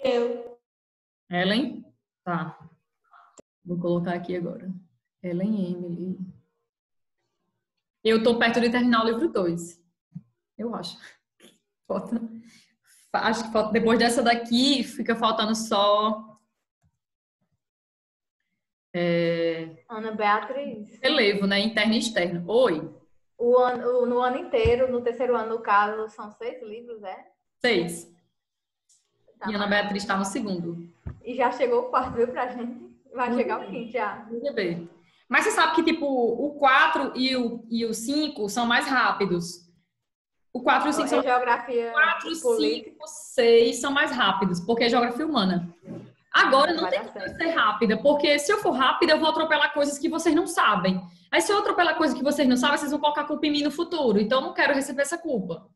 Eu. Ellen? Tá. Vou colocar aqui agora. Ellen Emily. Eu tô perto de terminar o livro 2. Eu acho. Acho que falta, depois dessa daqui, fica faltando só Ana Beatriz. relevo, né? Interno e externo. Oi. No ano inteiro, no terceiro ano, no caso, são 6 livros, é? 6. Tá E Ana Beatriz está no segundo. E já chegou o quarto, viu, pra gente? Vai chegar o quinto já. Mas você sabe que, tipo, o 4 e o 5 são mais rápidos. O 4 e o 5 são... geografia 4, 5, 6 são mais rápidos, porque é geografia humana. Agora não tem como ser rápida, porque se eu for rápida, eu vou atropelar coisas que vocês não sabem. Aí se eu atropelar coisas que vocês não sabem, vocês vão colocar a culpa em mim no futuro. Então eu não quero receber essa culpa.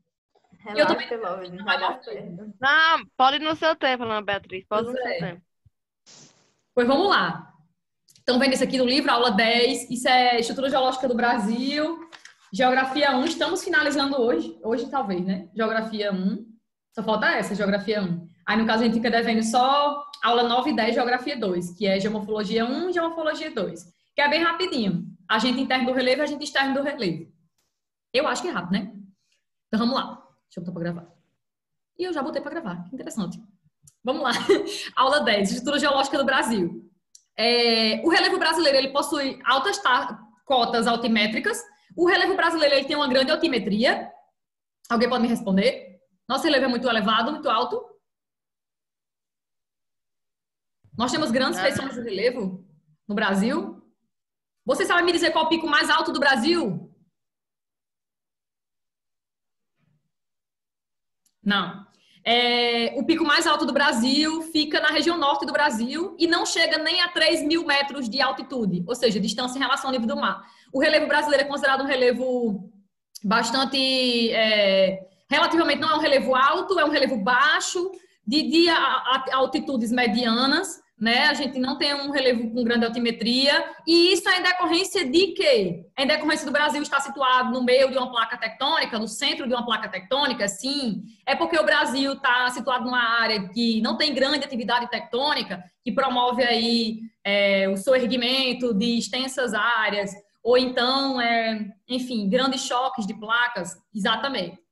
Relaxa, eu também não vai dar certo. Não, pode ir no seu tempo, Ana Beatriz. Pode ir no seu tempo. Pois vamos lá. Estão vendo isso aqui no livro, aula 10. Isso é Estrutura Geológica do Brasil. Geografia 1. Estamos finalizando hoje. Hoje talvez, né? Geografia 1. Só falta essa, Geografia 1. Aí, no caso, a gente fica devendo só aula 9 e 10, Geografia 2, que é Geomorfologia 1 e Geomorfologia 2, que é bem rapidinho. Agente interno do relevo e agente externo do relevo. Eu acho que é rápido, né? Então, vamos lá. Deixa eu botar para gravar. E eu já botei para gravar. Que interessante. Vamos lá. Aula 10, Estrutura Geológica do Brasil. O relevo brasileiro, ele possui altas cotas altimétricas. O relevo brasileiro, ele tem uma grande altimetria. Alguém pode me responder? Nosso relevo é muito elevado, muito alto? Nós temos grandes feições de relevo no Brasil. Você sabe me dizer qual é o pico mais alto do Brasil? Não. O pico mais alto do Brasil fica na região norte do Brasil e não chega nem a 3.000 metros de altitude, ou seja, distância em relação ao nível do mar. O relevo brasileiro é considerado um relevo bastante... relativamente não é um relevo alto, é um relevo baixo, de altitudes medianas, né? A gente não tem um relevo com grande altimetria, e isso é em decorrência de quê? É em decorrência do Brasil estar situado no meio de uma placa tectônica, no centro de uma placa tectônica, sim. É porque o Brasil está situado numa área que não tem grande atividade tectônica, que promove aí o soerguimento de extensas áreas, ou então, enfim, grandes choques de placas, exatamente.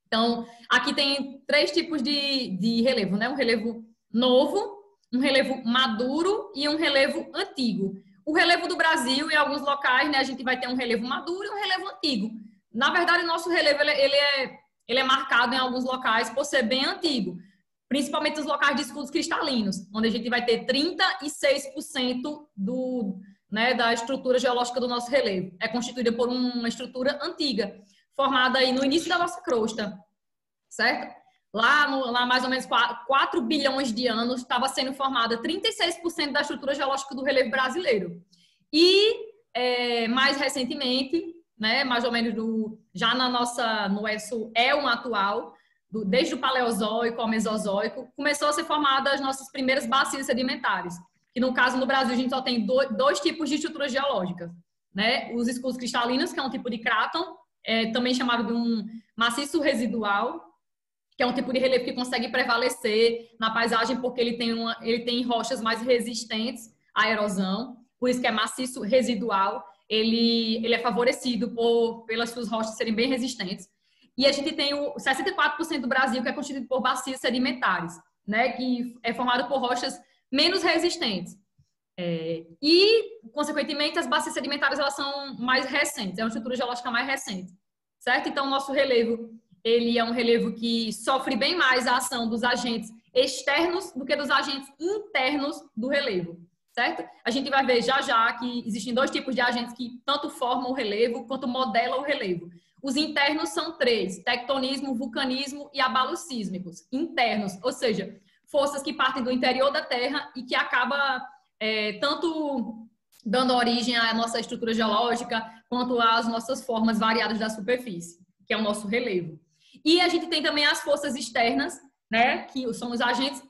Então, aqui tem 3 tipos de relevo, né? Um relevo novo, um relevo maduro e um relevo antigo. O relevo do Brasil, em alguns locais, né, a gente vai ter um relevo maduro e um relevo antigo. Na verdade, o nosso relevo ele é marcado em alguns locais por ser bem antigo, principalmente os locais de escudos cristalinos, onde a gente vai ter 36% da estrutura geológica do nosso relevo. É constituída por uma estrutura antiga, formada aí no início da nossa crosta, certo? Lá mais ou menos 4 bilhões de anos, estava sendo formada 36% da estrutura geológica do relevo brasileiro. E, mais recentemente, né, mais ou menos já no Éon atual, desde o Paleozoico ao Mesozoico, começou a ser formadas as nossas primeiras bacias sedimentares. Que, no caso, no Brasil, a gente só tem 2 tipos de estruturas geológicas, né? Os escudos cristalinos, que é um tipo de cráton, também chamado de um maciço residual, que é um tipo de relevo que consegue prevalecer na paisagem porque ele tem rochas mais resistentes à erosão, por isso que é maciço residual, ele é favorecido pelas suas rochas serem bem resistentes. E a gente tem o 64% do Brasil que é constituído por bacias sedimentares, né, que é formado por rochas menos resistentes. E, consequentemente, as bacias sedimentares elas são mais recentes, é uma estrutura geológica mais recente, certo? Então, o nosso relevo ele é um relevo que sofre bem mais a ação dos agentes externos do que dos agentes internos do relevo, certo? A gente vai ver já que existem 2 tipos de agentes que tanto formam o relevo quanto modelam o relevo. Os internos são 3, tectonismo, vulcanismo e abalos sísmicos. Internos, ou seja, forças que partem do interior da Terra e que acaba tanto dando origem à nossa estrutura geológica quanto às nossas formas variadas da superfície, que é o nosso relevo. E a gente tem também as forças externas, né, que são os agentes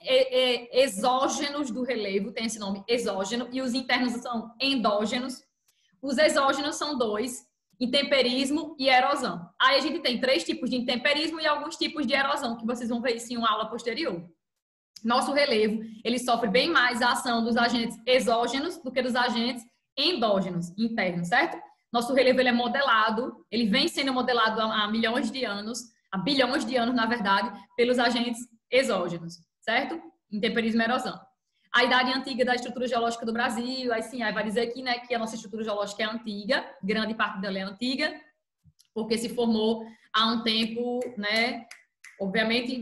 exógenos do relevo, tem esse nome exógeno, e os internos são endógenos. Os exógenos são 2, intemperismo e erosão. Aí a gente tem 3 tipos de intemperismo e alguns tipos de erosão, que vocês vão ver isso em uma aula posterior. Nosso relevo, ele sofre bem mais a ação dos agentes exógenos do que dos agentes endógenos, internos, certo? Nosso relevo, ele é modelado, ele vem sendo modelado há milhões de anos, há bilhões de anos, na verdade, pelos agentes exógenos, certo? Intemperismo e erosão. A idade antiga da estrutura geológica do Brasil, aí sim, aí vai dizer aqui, né, que a nossa estrutura geológica é antiga, grande parte dela é antiga, porque se formou há um tempo, né, obviamente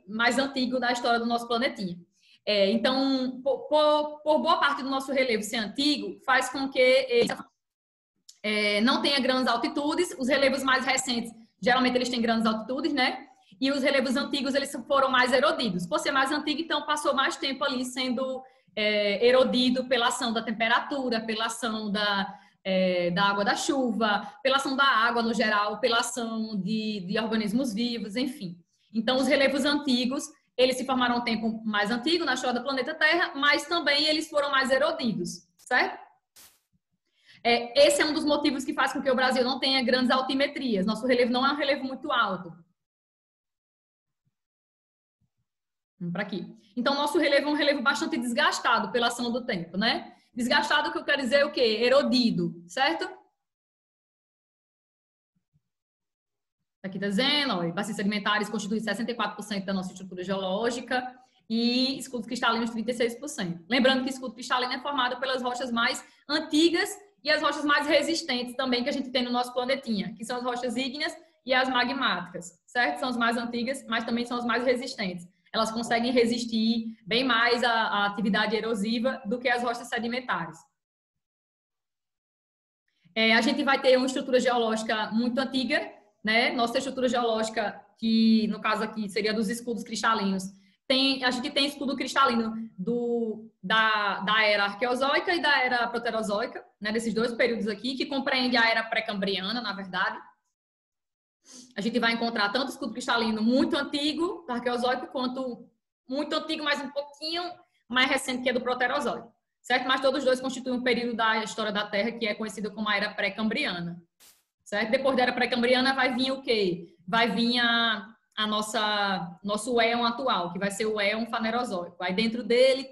mais antigo da história do nosso planetinha. Então, por boa parte do nosso relevo ser antigo, faz com que ele não tenha grandes altitudes. Os relevos mais recentes, geralmente eles têm grandes altitudes, né? E os relevos antigos, eles foram mais erodidos. Por ser mais antigo, então passou mais tempo ali sendo erodido pela ação da temperatura, pela ação da água da chuva, pela ação da água no geral, pela ação de organismos vivos, enfim. Então, os relevos antigos, eles se formaram um tempo mais antigo na história do planeta Terra, mas também eles foram mais erodidos, certo? Esse é um dos motivos que faz com que o Brasil não tenha grandes altimetrias. Nosso relevo não é um relevo muito alto. Vamos para aqui. Então, nosso relevo é um relevo bastante desgastado pela ação do tempo, né? Desgastado, o que eu quero dizer é o quê? Erodido, certo? Aqui está dizendo, ó, bacias sedimentares constituem 64% da nossa estrutura geológica e escudos cristalinos 36%. Lembrando que escudo cristalino é formado pelas rochas mais antigas e as rochas mais resistentes também que a gente tem no nosso planetinha, que são as rochas ígneas e as magmáticas, certo? São as mais antigas, mas também são as mais resistentes. Elas conseguem resistir bem mais à atividade erosiva do que as rochas sedimentares. A gente vai ter uma estrutura geológica muito antiga, né? Nossa estrutura geológica, que no caso aqui seria dos escudos cristalinos, a gente tem escudo cristalino da era arqueozoica e da era proterozoica, né? Desses dois períodos aqui, que compreende a era pré-cambriana, na verdade. A gente vai encontrar tanto escudo cristalino muito antigo, do arqueozoico, quanto muito antigo, mas um pouquinho mais recente, que é do proterozoico, certo? Mas todos os dois constituem um período da história da Terra que é conhecido como a era pré-cambriana, certo? Depois da era pré-cambriana vai vir o quê? Vai vir nosso éon atual, que vai ser o éon fanerozoico. Aí dentro dele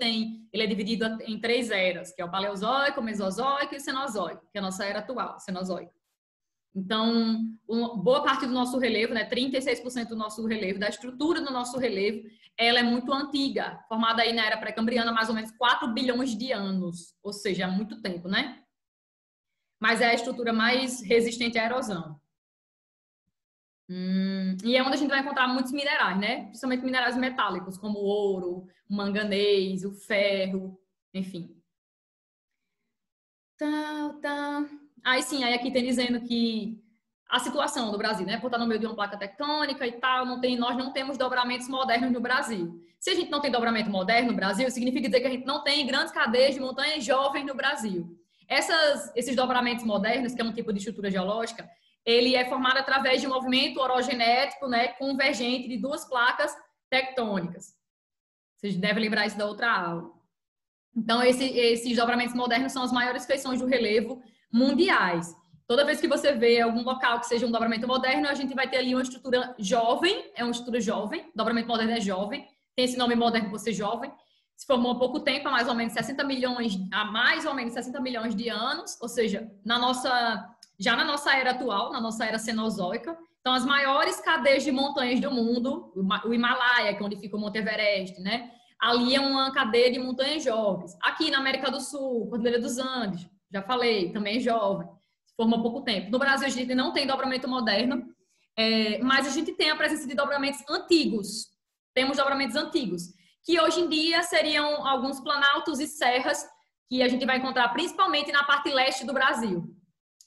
ele é dividido em 3 eras, que é o paleozoico, o mesozoico e o cenozoico, que é a nossa era atual, cenozoico. Então, boa parte do nosso relevo, né, 36% do nosso relevo, da estrutura do nosso relevo, ela é muito antiga, formada aí na era pré-cambriana, mais ou menos 4 bilhões de anos, ou seja, há muito tempo, né? Mas é a estrutura mais resistente à erosão. E é onde a gente vai encontrar muitos minerais, né? Principalmente minerais metálicos, como o ouro, o manganês, o ferro, enfim. Aí sim, aí aqui tem dizendo que a situação do Brasil, né? Por estar no meio de uma placa tectônica e tal, nós não temos dobramentos modernos no Brasil. Se a gente não tem dobramento moderno no Brasil, significa dizer que a gente não tem grandes cadeias de montanhas jovens no Brasil. Esses dobramentos modernos, que é um tipo de estrutura geológica, ele é formado através de um movimento orogenético, né, convergente de 2 placas tectônicas. Vocês devem lembrar isso da outra aula. Então, esses dobramentos modernos são as maiores feições do relevo mundiais. Toda vez que você vê algum local que seja um dobramento moderno, a gente vai ter ali uma estrutura jovem, é uma estrutura jovem, dobramento moderno é jovem, tem esse nome moderno por ser jovem, se formou há pouco tempo, há mais ou menos 60 milhões de anos, ou seja, já na nossa era atual, na nossa era cenozoica. Então, as maiores cadeias de montanhas do mundo, o Himalaia, que é onde fica o Monte Everest, né? Ali é uma cadeia de montanhas jovens. Aqui na América do Sul, Cordilheira dos Andes, já falei, também é jovem, se forma há pouco tempo. No Brasil, a gente não tem dobramento moderno, mas a gente tem a presença de dobramentos antigos. Temos dobramentos antigos, que hoje em dia seriam alguns planaltos e serras que a gente vai encontrar principalmente na parte leste do Brasil,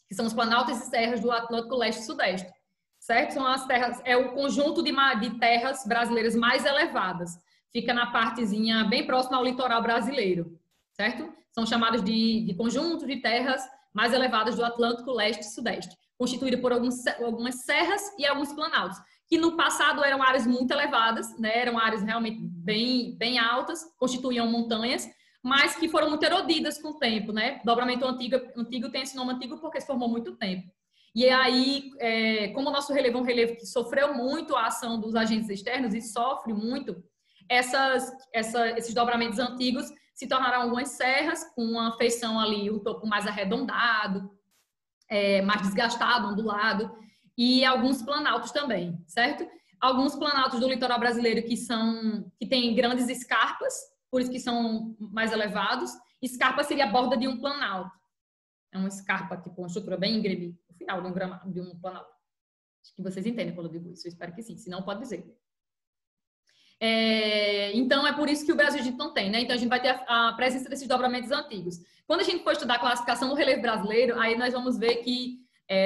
que são os planaltos e serras do Atlântico Leste e Sudeste, certo? São as terras, é o conjunto de terras brasileiras mais elevadas. Fica na partezinha bem próxima ao litoral brasileiro, certo? São chamados de conjuntos de terras mais elevadas do Atlântico Leste e Sudeste, constituído por algumas serras e alguns planaltos, que no passado eram áreas muito elevadas, né? Eram áreas realmente bem altas, constituíam montanhas, mas que foram muito erodidas com o tempo, né? Dobramento antigo tem esse nome antigo porque se formou muito tempo. E aí, como o nosso relevo é um relevo que sofreu muito a ação dos agentes externos e sofre muito, esses dobramentos antigos se tornaram algumas serras com uma feição ali, o topo mais arredondado, mais desgastado, ondulado, e alguns planaltos também, certo? Alguns planaltos do litoral brasileiro que têm grandes escarpas, por isso que são mais elevados. Escarpa seria a borda de um planalto. É uma escarpa, tipo, uma estrutura bem íngreme, no final de um planalto. Acho que vocês entendem quando eu digo isso, eu espero que sim, se não, pode dizer. Então, é por isso que o Brasil a gente não tem, né? Então, a gente vai ter a presença desses dobramentos antigos. Quando a gente for estudar a classificação do relevo brasileiro, aí nós vamos ver que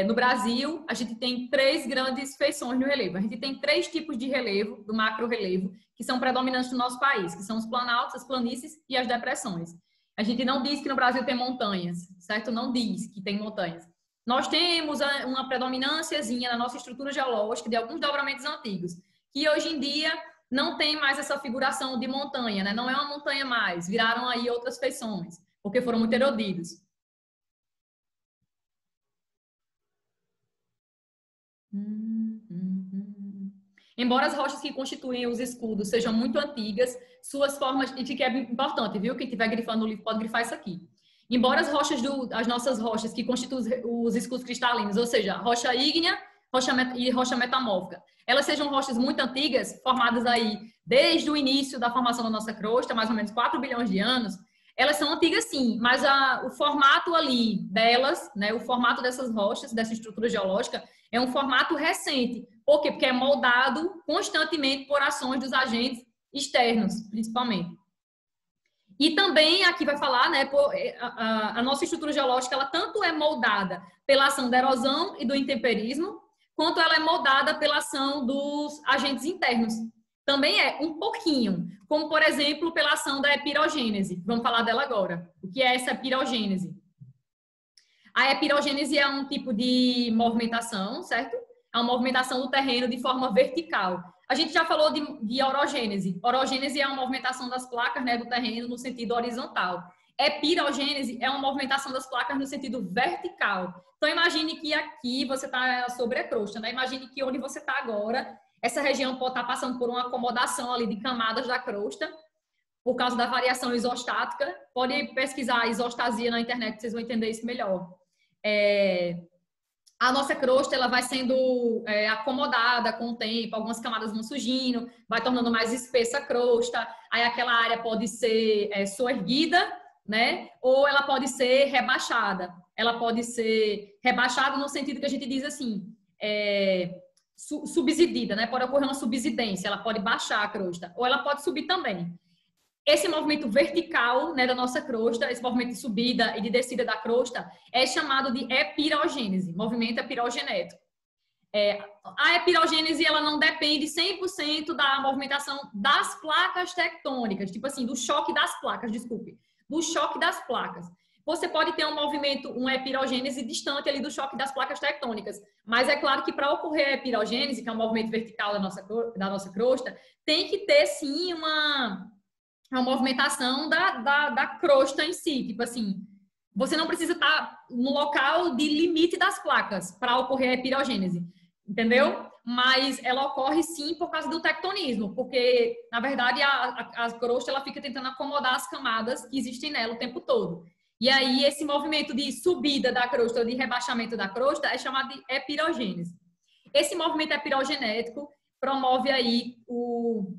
no Brasil, a gente tem 3 grandes feições no relevo. A gente tem 3 tipos de relevo, do macro-relevo, que são predominantes no nosso país, que são os planaltos, as planícies e as depressões. A gente não diz que no Brasil tem montanhas, certo? Não diz que tem montanhas. Nós temos uma predominânciazinha na nossa estrutura geológica de alguns dobramentos antigos, que hoje em dia não tem mais essa figuração de montanha, né? Não é uma montanha mais, viraram aí outras feições, porque foram muito erodidos. Embora as rochas que constituem os escudos sejam muito antigas, suas formas, e que é importante, viu? Quem estiver grifando o livro pode grifar isso aqui. Embora as nossas rochas que constituem os escudos cristalinos, ou seja, rocha ígnea e rocha metamórfica, elas sejam rochas muito antigas, formadas aí desde o início da formação da nossa crosta, mais ou menos 4 bilhões de anos, elas são antigas sim, mas o formato ali delas, né, o formato dessas rochas, dessa estrutura geológica, é um formato recente. Por quê? Porque é moldado constantemente por ações dos agentes externos, principalmente. E também aqui vai falar, né, a nossa estrutura geológica, ela tanto é moldada pela ação da erosão e do intemperismo, quanto ela é moldada pela ação dos agentes internos. Também é um pouquinho, como por exemplo pela ação da epirogênese. Vamos falar dela agora. O que é essa epirogênese? A epirogênese é um tipo de movimentação, certo? É uma movimentação do terreno de forma vertical. A gente já falou de orogênese. Orogênese é uma movimentação das placas, né, do terreno no sentido horizontal. Epirogênese é uma movimentação das placas no sentido vertical. Então, imagine que aqui você está sobre a crosta, né? Imagine que onde você está agora, essa região pode estar passando por uma acomodação ali de camadas da crosta, por causa da variação isostática. Pode pesquisar a isostasia na internet, vocês vão entender isso melhor. A nossa crosta ela vai sendo acomodada com o tempo, algumas camadas vão surgindo, vai tornando mais espessa a crosta, aí aquela área pode ser soerguida, né? Ou ela pode ser rebaixada. Ela pode ser rebaixada no sentido que a gente diz assim, subsidida, né? Pode ocorrer uma subsidência, ela pode baixar a crosta, ou ela pode subir também. Esse movimento vertical, né, da nossa crosta, esse movimento de subida e de descida da crosta, é chamado de epirogênese, movimento epirogenético. A epirogênese, ela não depende 100% da movimentação das placas tectônicas, tipo assim, do choque das placas, desculpe, do choque das placas. Você pode ter um movimento, uma epirogênese distante ali do choque das placas tectônicas, mas é claro que para ocorrer a epirogênese, que é um movimento vertical da nossa crosta, tem que ter sim uma movimentação da crosta em si. Tipo assim, você não precisa estar no local de limite das placas para ocorrer a epirogênese, entendeu? Mas ela ocorre sim por causa do tectonismo, porque, na verdade, a crosta ela fica tentando acomodar as camadas que existem nela o tempo todo. E aí, esse movimento de subida da crosta ou de rebaixamento da crosta é chamado de epirogênese. Esse movimento epirogenético promove aí o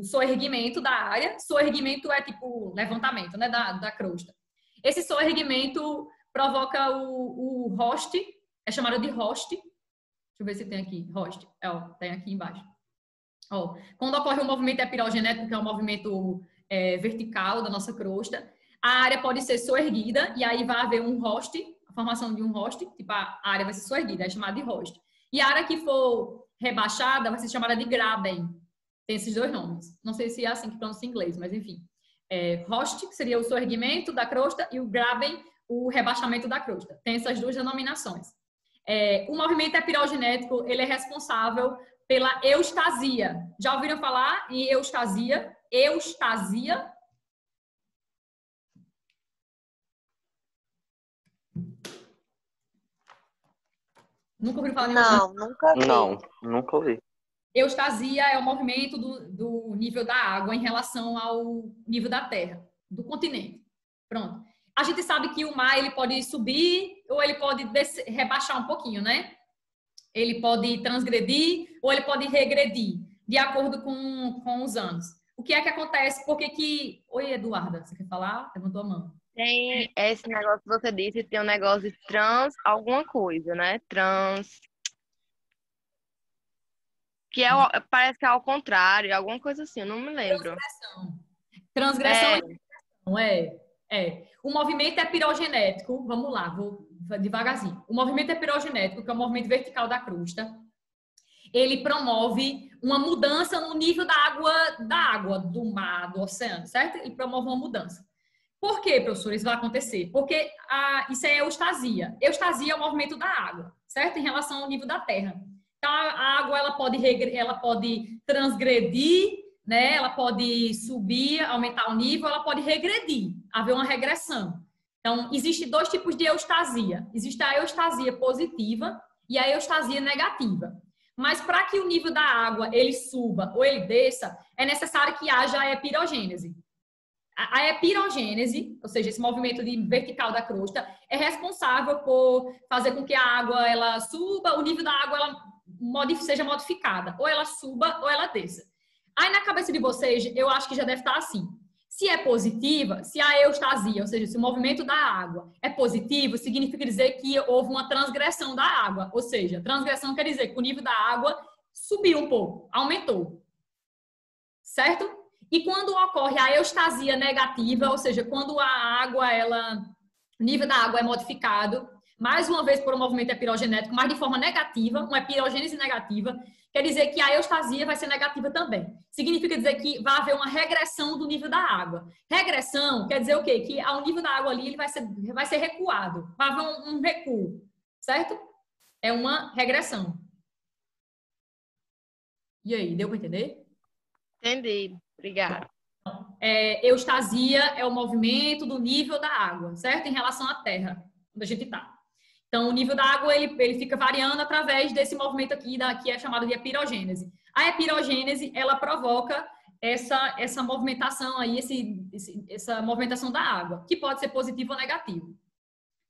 soerguimento da área. Soerguimento é tipo levantamento, né, da crosta. Esse soerguimento provoca o host, é chamado de host. Deixa eu ver se tem aqui, host. Tem aqui embaixo. Quando ocorre o movimento epirogenético, que é um movimento vertical da nossa crosta, a área pode ser soerguida, e aí vai haver um host, a formação de um host, tipo a área vai ser soerguida, é chamada de host. E a área que for rebaixada vai ser chamada de graben. Tem esses dois nomes. Não sei se é assim que pronuncia em inglês, mas enfim. Host, que seria o soerguimento da crosta, e o graben, o rebaixamento da crosta. Tem essas duas denominações. O movimento epirogenético, ele é responsável pela eustasia. Já ouviram falar em eustasia? Eustasia? Nunca ouviram falar em eustasia? Não, nunca vi. Não, nunca ouvi. Eustasia é o movimento do nível da água em relação ao nível da terra, do continente. Pronto. A gente sabe que o mar ele pode subir ou ele pode rebaixar um pouquinho, né? Ele pode transgredir ou ele pode regredir, de acordo com os anos. O que é que acontece? Por que que... Oi, Eduarda, você quer falar? Levantou a mão. Tem esse negócio que você disse, tem um negócio de trans alguma coisa, né? Trans... Que é, parece que é ao contrário, alguma coisa assim, eu não me lembro. Transgressão é. O movimento é pirogenético, vamos lá, vou devagarzinho. O movimento é pirogenético, que é o movimento vertical da crosta. Ele promove uma mudança no nível da água, do mar, do oceano, certo? Ele promove uma mudança. Por que, professor, isso vai acontecer? Porque isso é eustasia. Eustasia é o movimento da água, certo? Em relação ao nível da terra. Então, a água ela pode transgredir, né? Ela pode subir, aumentar o nível, ela pode regredir, haver uma regressão. Então, existem dois tipos de eustasia. Existe a eustasia positiva e a eustasia negativa. Mas para que o nível da água ele suba ou ele desça, é necessário que haja a epirogênese. A epirogênese, ou seja, esse movimento vertical da crosta, é responsável por fazer com que a água ela suba, o nível da água ela seja modificada, ou ela suba ou ela desça. Aí na cabeça de vocês, eu acho que já deve estar assim. Se é positiva, se a eustasia, ou seja, se o movimento da água é positivo, significa dizer que houve uma transgressão da água, ou seja, transgressão quer dizer que o nível da água subiu um pouco, aumentou. Certo? E quando ocorre a eustasia negativa, ou seja, quando o nível da água é modificado, mais uma vez por um movimento epirogenético, mas de forma negativa, uma epirogênese negativa, quer dizer que a eustasia vai ser negativa também. Significa dizer que vai haver uma regressão do nível da água. Regressão quer dizer o quê? Que ao nível da água ali ele vai ser recuado, vai haver um recuo, certo? É uma regressão. E aí, deu para entender? Entendi. Obrigada. Eustasia é o movimento do nível da água, certo? Em relação à terra, onde a gente está. Então, o nível da água ele fica variando através desse movimento aqui, que é chamado de epirogênese. A epirogênese, ela provoca essa movimentação aí, essa movimentação da água, que pode ser positivo ou negativo.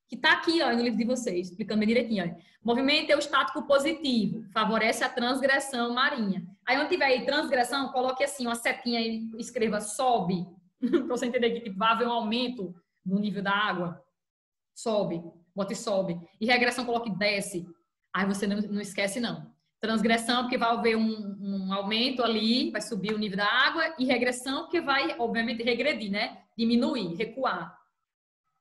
Que está aqui, ó, no livro de vocês, explicando bem direitinho. Ó. Movimento eustático positivo, favorece a transgressão marinha. Aí, onde tiver aí transgressão, coloque assim, uma setinha e escreva sobe, para você entender que tipo, vai haver um aumento no nível da água. Sobe, bote sobe. E regressão, coloque desce. Aí você não esquece, não. Transgressão, porque vai haver um aumento ali, vai subir o nível da água, e regressão, porque vai, obviamente, regredir, né? Diminuir, recuar.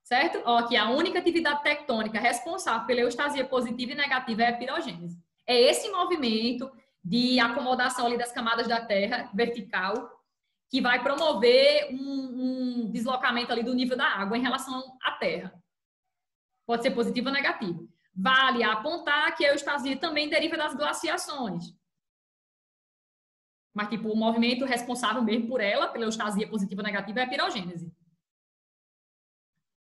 Certo? Ó, aqui a única atividade tectônica responsável pela eustasia positiva e negativa é a epirogênese. É esse movimento de acomodação ali das camadas da Terra, vertical, que vai promover um deslocamento ali do nível da água em relação à Terra. Pode ser positivo ou negativo. Vale apontar que a eustasia também deriva das glaciações. Mas, tipo, o movimento responsável mesmo por ela, pela eustasia positiva ou negativa, é a epirogênese.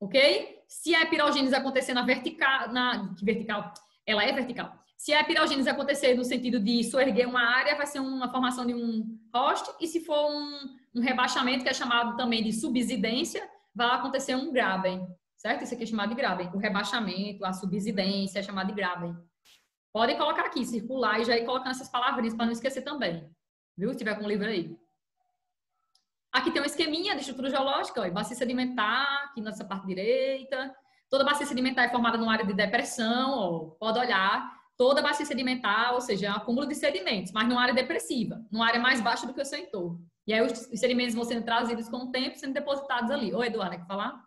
Ok? Se a epirogênese acontecer vertical, ela é vertical. Se a epirogênese acontecer no sentido de soerguer uma área, vai ser uma formação de um host, e se for um rebaixamento, que é chamado também de subsidência, vai acontecer um graben, certo? Isso aqui é chamado de graben. O rebaixamento, a subsidência é chamado de graben. Podem colocar aqui, circular, e já ir colocando essas palavrinhas para não esquecer também. Viu? Se tiver com o livro aí. Aqui tem um esqueminha de estrutura geológica, ó, bacia sedimentar, aqui nessa parte direita. Toda bacia sedimentar é formada numa área de depressão, ó, pode olhar. Toda bacia sedimentar, ou seja, é um acúmulo de sedimentos, mas numa área depressiva, numa área mais baixa do que o seu entorno. E aí os sedimentos vão sendo trazidos com o tempo, sendo depositados ali. Oi, Eduardo, quer falar?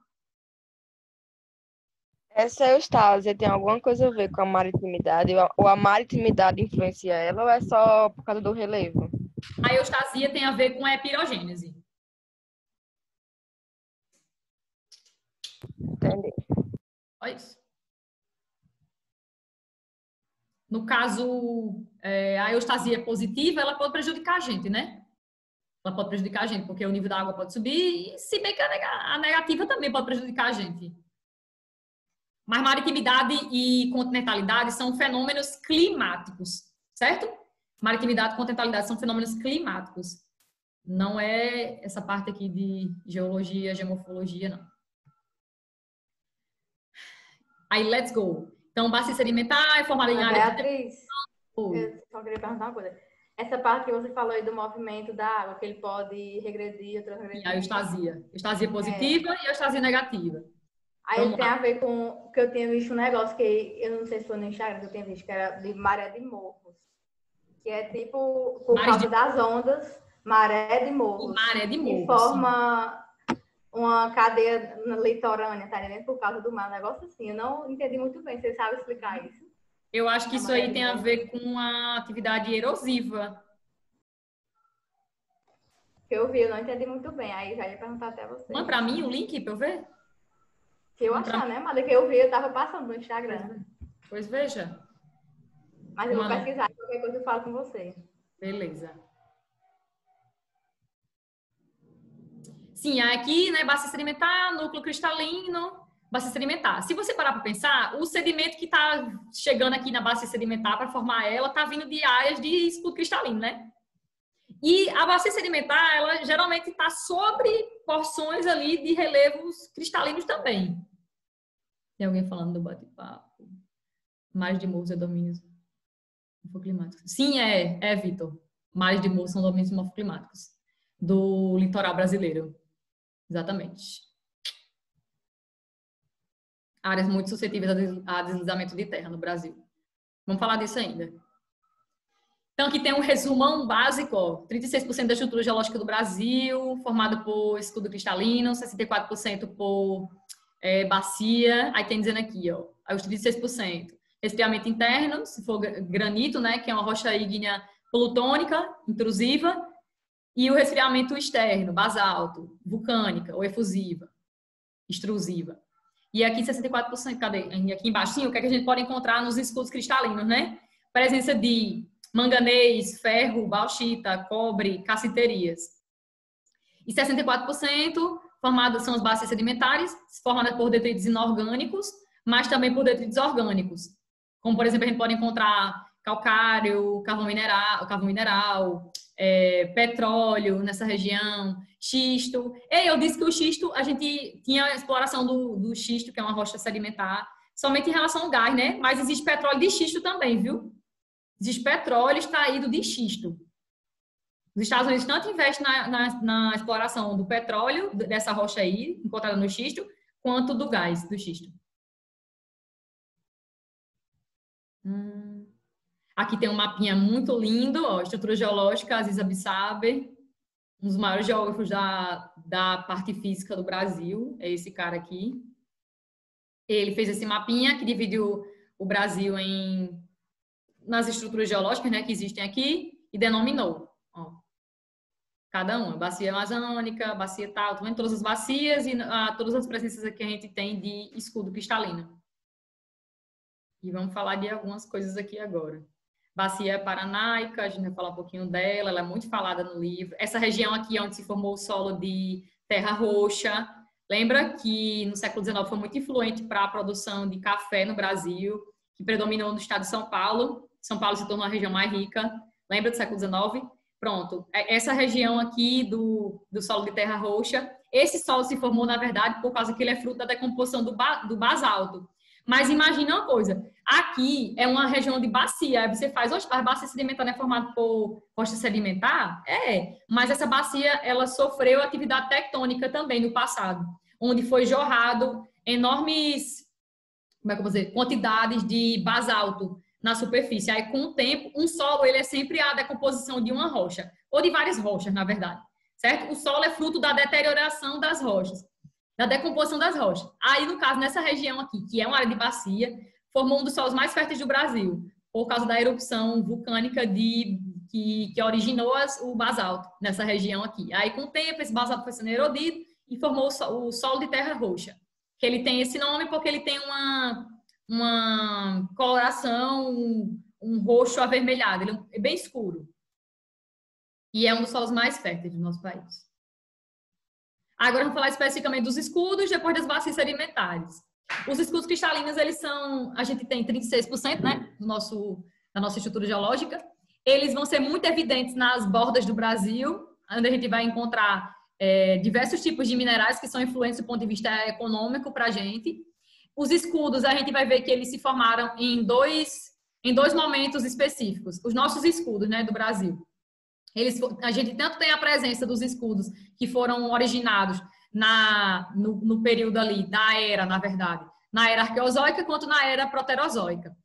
Essa eustásia tem alguma coisa a ver com a maritimidade? Ou a maritimidade influencia ela ou é só por causa do relevo? A eustasia tem a ver com a epirogênese. Entendi. Olha isso. No caso, a eustasia positiva, ela pode prejudicar a gente, né? Ela pode prejudicar a gente, porque o nível da água pode subir, e se bem que a negativa também pode prejudicar a gente. Mas maritimidade e continentalidade são fenômenos climáticos, certo? maritimidade e continentalidade são fenômenos climáticos. Não é essa parte aqui de geologia, geomorfologia, não. Aí, let's go. Então, bacia sedimentar é formada em área... Beatriz, eu só queria perguntar uma coisa. Essa parte que você falou aí do movimento da água, que ele pode regredir, outra regredir. E a eustasia. Eustasia positiva e eustasia negativa. Aí ele tem a ver com que eu tinha visto um negócio que eu não sei se foi no Instagram que eu tinha visto, que era de maré de morros. Que é tipo, por causa das ondas, maré de morros. Maré de morros. Que forma uma cadeia litorânea, tá entendendo? Por causa do mar, um negócio assim. Eu não entendi muito bem. Você sabe explicar isso? Eu acho que isso aí tem a ver com a atividade erosiva. Que eu vi, eu não entendi muito bem. Aí já ia perguntar até você. Manda pra mim o link pra eu ver? Se eu achar, né? Mas que eu vi, eu tava passando no Instagram. Pois veja. Mas eu vou pesquisar, qualquer coisa eu falo com você. Beleza. Sim, aqui, né, bacia sedimentar, núcleo cristalino, bacia sedimentar. Se você parar para pensar, o sedimento que está chegando aqui na bacia sedimentar para formar ela está vindo de áreas de escudo cristalino, né? E a bacia sedimentar, ela geralmente está sobre porções ali de relevos cristalinos também. Tem alguém falando do bate-papo? Mares de morros é domínios morfoclimáticos. Sim, Vitor. Mares de morros são domínios morfoclimáticos do litoral brasileiro. Exatamente. Áreas muito suscetíveis a deslizamento de terra no Brasil. Vamos falar disso ainda. Então, aqui tem um resumão básico, ó. 36% da estrutura geológica do Brasil, formada por escudo cristalino, 64% por bacia. Aí tem dizendo aqui, ó, os 36%. Resfriamento interno, se for granito, né, que é uma rocha ígnea plutônica, intrusiva. E o resfriamento externo, basalto, vulcânica ou efusiva, extrusiva. E aqui 64%, cadê? Aqui embaixo, sim, o que é que a gente pode encontrar nos escudos cristalinos, né? Presença de manganês, ferro, bauxita, cobre, cassiterias. E 64% formadas são as bacias sedimentares, formadas por detritos inorgânicos, mas também por detritos orgânicos. Como, por exemplo, a gente pode encontrar calcário, carvão mineral, petróleo nessa região, xisto. Eu disse que o xisto, a gente tinha a exploração do xisto, que é uma rocha sedimentar, somente em relação ao gás, né? Mas existe petróleo de xisto também, viu? Existe petróleo extraído de xisto. Os Estados Unidos tanto investem na exploração do petróleo, dessa rocha aí, encontrada no xisto, quanto do gás, do xisto. Aqui tem um mapinha muito lindo, ó, estrutura geológica, Aziz Absaber, um dos maiores geógrafos da parte física do Brasil, é esse cara aqui. Ele fez esse mapinha que dividiu o Brasil nas estruturas geológicas, né, que existem aqui, e denominou, ó, cada uma, bacia amazônica, bacia tal, também todas as bacias e todas as presenças que a gente tem de escudo cristalino. E vamos falar de algumas coisas aqui agora. Bacia Paranaica, a gente vai falar um pouquinho dela, ela é muito falada no livro. Essa região aqui é onde se formou o solo de terra roxa. Lembra que no século XIX foi muito influente para a produção de café no Brasil, que predominou no estado de São Paulo. São Paulo se tornou a região mais rica. Lembra do século XIX? Pronto. Essa região aqui do solo de terra roxa, esse solo se formou, na verdade, por causa que ele é fruto da decomposição do basalto. Mas imagina uma coisa, aqui é uma região de bacia, aí você faz, a bacia sedimentar é formada por rocha sedimentar? Mas essa bacia, ela sofreu atividade tectônica também no passado, onde foi jorrado enormes, como é que eu vou dizer, quantidades de basalto na superfície. Aí, com o tempo, um solo, ele é sempre a decomposição de uma rocha, ou de várias rochas, na verdade, certo? O solo é fruto da deterioração das rochas, da decomposição das rochas. Aí, no caso, nessa região aqui, que é uma área de bacia, formou um dos solos mais férteis do Brasil, por causa da erupção vulcânica que originou o basalto nessa região aqui. Aí, com o tempo, esse basalto foi sendo erodido e formou o solo de terra roxa, que ele tem esse nome porque ele tem uma coloração, um roxo avermelhado, ele é bem escuro. E é um dos solos mais férteis do nosso país. Agora vamos falar especificamente dos escudos, depois das bacias sedimentares. Os escudos cristalinos, eles são, a gente tem 36%, né, da nossa estrutura geológica. Eles vão ser muito evidentes nas bordas do Brasil, onde a gente vai encontrar diversos tipos de minerais que são influentes do ponto de vista econômico para a gente. Os escudos, a gente vai ver que eles se formaram em dois momentos específicos. Os nossos escudos, né, do Brasil. A gente tanto tem a presença dos escudos que foram originados no período ali da era, na verdade, na era arqueozoica, quanto na era proterozoica.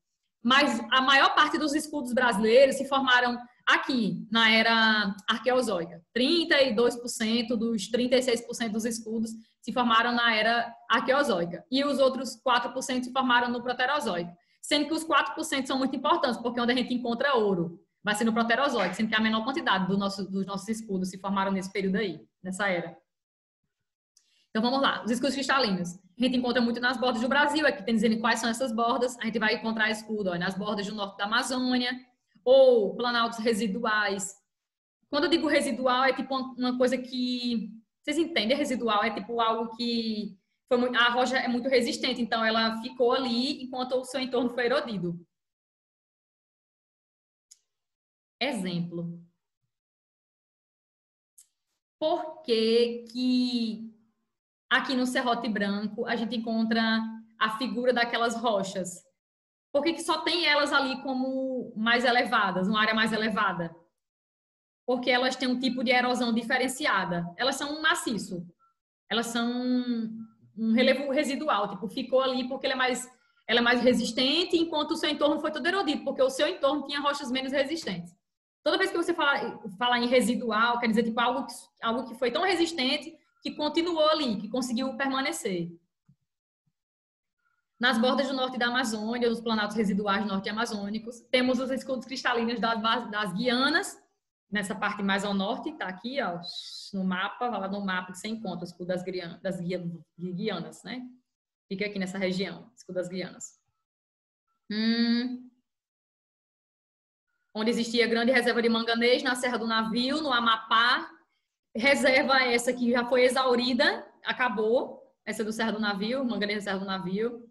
Mas a maior parte dos escudos brasileiros se formaram aqui, na era arqueozoica. 32% dos 36% dos escudos se formaram na era arqueozoica. E os outros 4% se formaram no proterozoico. Sendo que os 4% são muito importantes, porque é onde a gente encontra ouro vai ser no proterozoico, sendo que a menor quantidade dos nossos escudos se formaram nesse período aí, nessa era. Então vamos lá, os escudos cristalinos. A gente encontra muito nas bordas do Brasil, aqui tem dizendo quais são essas bordas. A gente vai encontrar escudo nas bordas do norte da Amazônia, ou planaltos residuais. Quando eu digo residual, é tipo uma coisa que... Vocês entendem? Residual é tipo algo que... a rocha é muito resistente, então ela ficou ali enquanto o seu entorno foi erodido. Exemplo. Por que aqui no Serrote Branco a gente encontra a figura daquelas rochas? Por que só tem elas ali como mais elevadas, uma área mais elevada? Porque elas têm um tipo de erosão diferenciada. Elas são um maciço. Elas são um relevo residual, tipo, ficou ali porque ela é mais resistente, enquanto o seu entorno foi todo erodido, porque o seu entorno tinha rochas menos resistentes. Toda vez que você fala em residual, quer dizer, tipo, algo que foi tão resistente que continuou ali, que conseguiu permanecer. Nas bordas do norte da Amazônia, nos planaltos residuais norte-amazônicos, temos os escudos cristalinos das Guianas, nessa parte mais ao norte, tá aqui, ó, no mapa, vai lá no mapa que você encontra o escudo das Guianas, né? Fica aqui nessa região, escudo das Guianas. Onde existia grande reserva de manganês, na Serra do Navio, no Amapá. Reserva essa que já foi exaurida, acabou, essa do Serra do Navio, manganês da Serra do Navio.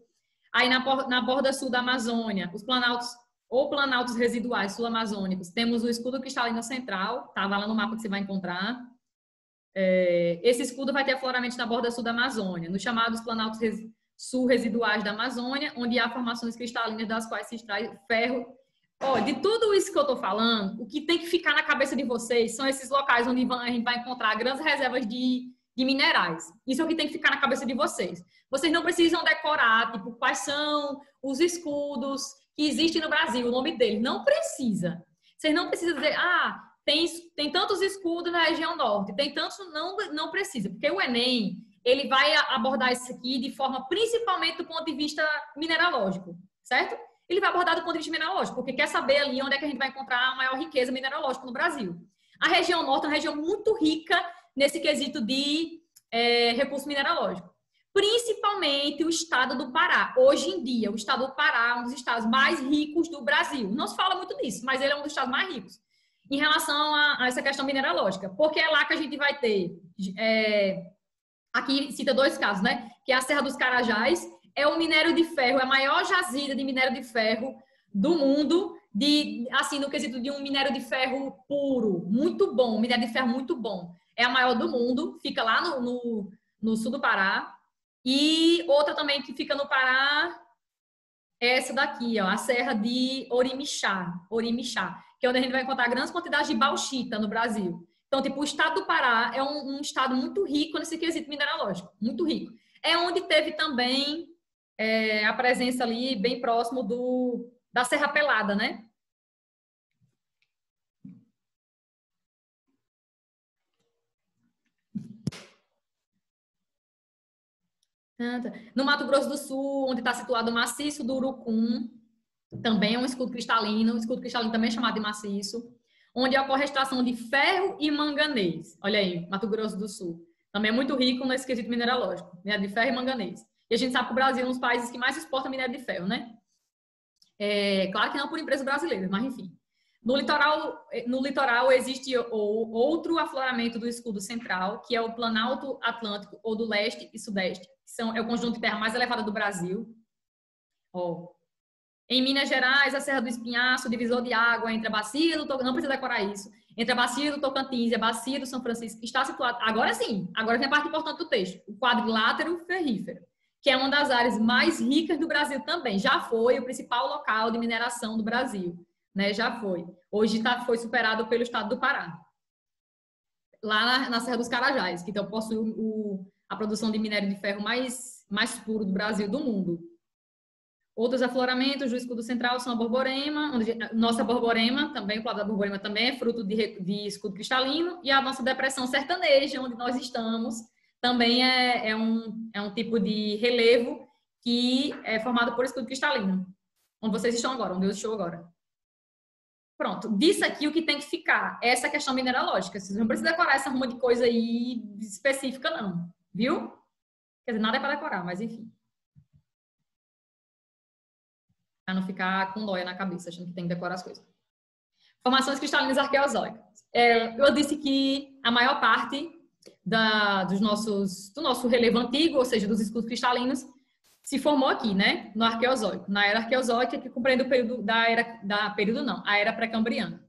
Aí na borda sul da Amazônia, os planaltos ou planaltos residuais sul-amazônicos, temos o escudo cristalino central, tá? Vai lá no mapa que você vai encontrar. Esse escudo vai ter afloramento na borda sul da Amazônia, nos chamados planaltos sul residuais da Amazônia, onde há formações cristalinas das quais se extrai ferro. De tudo isso que eu estou falando, o que tem que ficar na cabeça de vocês são esses locais onde a gente vai encontrar grandes reservas de minerais. Isso é o que tem que ficar na cabeça de vocês. Vocês não precisam decorar, tipo, quais são os escudos que existem no Brasil, o nome deles. Não precisa. Vocês não precisam dizer, tem tantos escudos na região norte, tem tantos... Não precisa, porque o Enem, ele vai abordar isso aqui de forma, principalmente do ponto de vista mineralógico, certo? Ele vai abordar do ponto de vista mineralógico, porque quer saber ali onde é que a gente vai encontrar a maior riqueza mineralógica no Brasil. A região norte é uma região muito rica nesse quesito de recurso mineralógico. Principalmente o estado do Pará. Hoje em dia, o estado do Pará é um dos estados mais ricos do Brasil. Não se fala muito disso, mas ele é um dos estados mais ricos em relação a essa questão mineralógica. Porque é lá que a gente vai ter... aqui cita dois casos, né? Que é a Serra dos Carajás, é o minério de ferro, é a maior jazida de minério de ferro do mundo, assim, no quesito de um minério de ferro puro, muito bom, um minério de ferro muito bom. É a maior do mundo, fica lá no sul do Pará. E outra também que fica no Pará é essa daqui, ó, a Serra de Orimixá, que é onde a gente vai encontrar grandes quantidades de bauxita no Brasil. Então, tipo, o estado do Pará é um estado muito rico nesse quesito mineralógico, muito rico. É onde teve também a presença ali bem próximo da Serra Pelada, né? No Mato Grosso do Sul, onde está situado o maciço do Urucum, também é um escudo cristalino. O escudo cristalino também é chamado de maciço, onde ocorre a extração de ferro e manganês. Olha aí, Mato Grosso do Sul. Também é muito rico nesse quesito mineralógico, minério de ferro e manganês. E a gente sabe que o Brasil é um dos países que mais exporta minério de ferro, né? Claro que não por empresas brasileiras, mas enfim. No litoral existe outro afloramento do escudo central, que é o Planalto Atlântico, ou do leste e sudeste, que é o conjunto de terra mais elevado do Brasil. Em Minas Gerais, a Serra do Espinhaço, divisor de água entre a bacia do Tocantins, não precisa decorar isso, entre a bacia do Tocantins e a bacia do São Francisco, está situado, agora sim, agora tem a parte importante do texto, o quadrilátero ferrífero, que é uma das áreas mais ricas do Brasil também. Já foi o principal local de mineração do Brasil, né? Já foi. Hoje foi superado pelo estado do Pará. Lá na Serra dos Carajás, que então possui a produção de minério de ferro mais puro do Brasil, do mundo. Outros afloramentos do escudo central são a Borborema, nossa Borborema, também, o quadro da Borborema também é fruto de escudo cristalino, e a nossa depressão sertaneja, onde nós estamos, também é um tipo de relevo que é formado por escudo cristalino, onde vocês estão agora, onde eu estou agora. Pronto, disso aqui o que tem que ficar é essa questão mineralógica. Vocês não precisam decorar essa ruma de coisa aí específica, não, viu? Quer dizer, nada é para decorar, mas enfim. Para não ficar com dóia na cabeça, achando que tem que decorar as coisas. Formações cristalinas arqueozóicas. Eu disse que a maior parte do nosso relevo antigo, ou seja, dos escudos cristalinos, se formou aqui, né? No Arqueozoico. Na Era Arqueozóica, que compreende o período a Era Pré-Cambriana.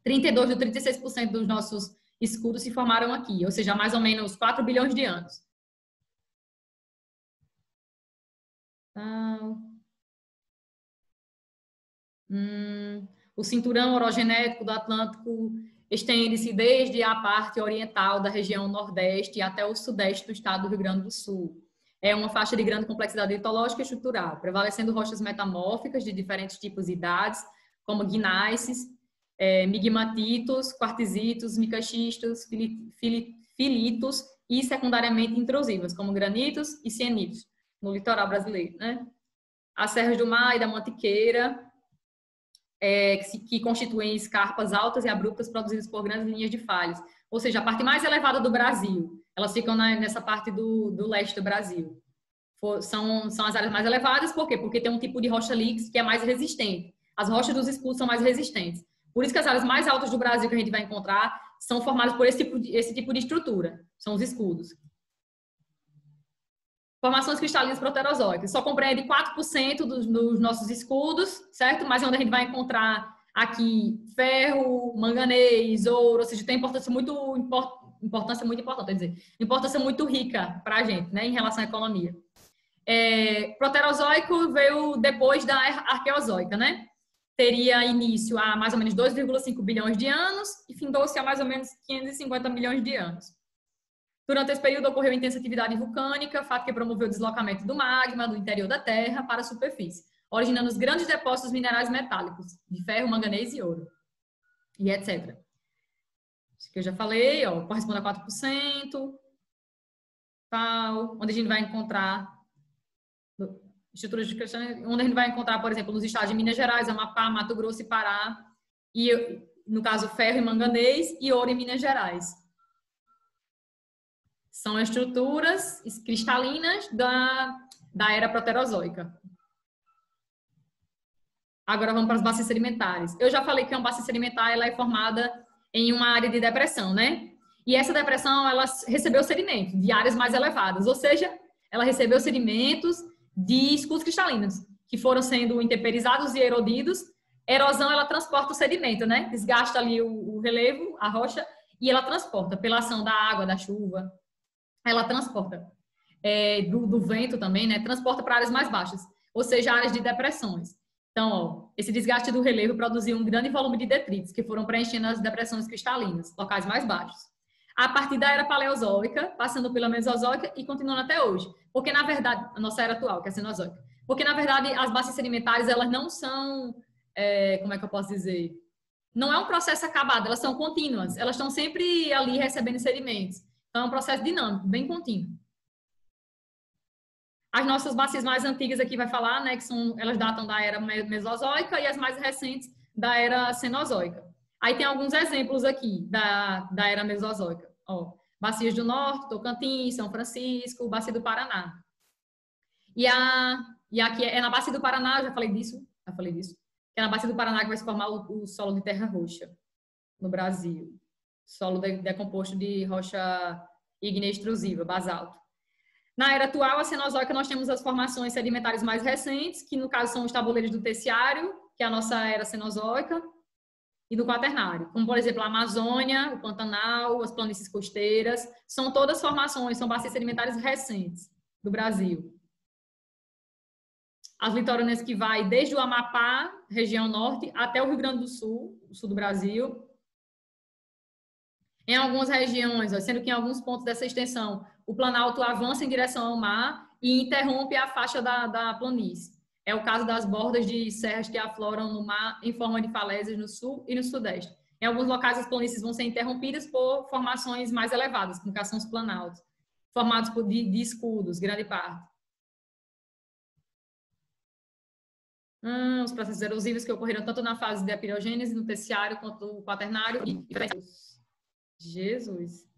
32 de 36% dos nossos escudos se formaram aqui, ou seja, há mais ou menos 4 bilhões de anos. O cinturão orogenético do Atlântico estende-se desde a parte oriental da região nordeste até o sudeste do estado do Rio Grande do Sul. É uma faixa de grande complexidade litológica e estrutural, prevalecendo rochas metamórficas de diferentes tipos e idades, como gnáisses, migmatitos, quartzitos, micaxistos, filitos e secundariamente intrusivas, como granitos e cianitos, no litoral brasileiro, né? As serras do Mar e da Mantiqueira, que constituem escarpas altas e abruptas produzidas por grandes linhas de falhas. Ou seja, a parte mais elevada do Brasil. Elas ficam nessa parte do leste do Brasil. São as áreas mais elevadas, por quê? Porque tem um tipo de rocha líquida que é mais resistente. As rochas dos escudos são mais resistentes. Por isso que as áreas mais altas do Brasil que a gente vai encontrar são formadas por esse tipo de estrutura. São os escudos. Formações cristalinas proterozoicas. Só compreende 4% dos nossos escudos, certo? Mas é onde a gente vai encontrar aqui ferro, manganês, ouro, ou seja, tem importância muito importante, quer dizer, importância muito rica para a gente, né, em relação à economia. Proterozoico veio depois da Arqueozoica, né? Teria início há mais ou menos 2,5 bilhões de anos e findou-se há mais ou menos 550 milhões de anos. Durante esse período ocorreu intensa atividade vulcânica, fato que promoveu o deslocamento do magma do interior da Terra para a superfície, originando os grandes depósitos minerais metálicos, de ferro, manganês e ouro, e etc. Isso que eu já falei, ó, corresponde a 4%, tal, onde a gente vai encontrar estruturas de cristalina, onde a gente vai encontrar, por exemplo, nos estados de Minas Gerais, Amapá, Mato Grosso e Pará, e, no caso, ferro e manganês, e ouro em Minas Gerais. São estruturas cristalinas da Era Proterozoica. Agora vamos para as bacias sedimentares. Eu já falei que uma bacia sedimentar ela é formada em uma área de depressão, né? E essa depressão, ela recebeu sedimentos de áreas mais elevadas, ou seja, ela recebeu sedimentos de escudos cristalinos, que foram sendo intemperizados e erodidos. Erosão, ela transporta o sedimento, né? Desgasta ali o relevo, a rocha, e ela transporta pela ação da água, da chuva. Ela transporta do vento também, né? Transporta para áreas mais baixas, ou seja, áreas de depressões. Então, ó, esse desgaste do relevo produziu um grande volume de detritos que foram preenchendo as depressões cristalinas, locais mais baixos. A partir da Era Paleozoica, passando pela Mesozoica e continuando até hoje. Porque, na verdade, a nossa era atual, que é a Cenozoica. Porque, na verdade, as bacias sedimentares, elas não são, como é que eu posso dizer? Não é um processo acabado, elas são contínuas. Elas estão sempre ali recebendo sedimentos. Então, é um processo dinâmico, bem contínuo. As nossas bacias mais antigas aqui vai falar, né, que elas datam da Era Mesozoica e as mais recentes da Era Cenozoica. Aí tem alguns exemplos aqui da Era Mesozoica. Ó, Bacias do Norte, Tocantins, São Francisco, Bacia do Paraná. E aqui é na Bacia do Paraná, já falei disso, que é na Bacia do Paraná que vai se formar o solo de terra roxa no Brasil. Solo decomposto de rocha ígnea extrusiva, basalto. Na era atual, a Cenozoica, nós temos as formações sedimentares mais recentes, que no caso são os tabuleiros do Terciário, que é a nossa era Cenozoica, e do Quaternário, como por exemplo a Amazônia, o Pantanal, as planícies costeiras, são todas formações, são bacias sedimentares recentes do Brasil. As litorâneas que vai desde o Amapá, região norte, até o Rio Grande do Sul, o sul do Brasil. Em algumas regiões, sendo que em alguns pontos dessa extensão, o Planalto avança em direção ao mar e interrompe a faixa da planície. É o caso das bordas de serras que afloram no mar em forma de falésias no sul e no sudeste. Em alguns locais, as planícies vão ser interrompidas por formações mais elevadas, como são os planaltos, formados de escudos, grande parte. Os processos erosivos que ocorreram tanto na fase de apireogênese, no terciário, quanto no quaternário. Jesus.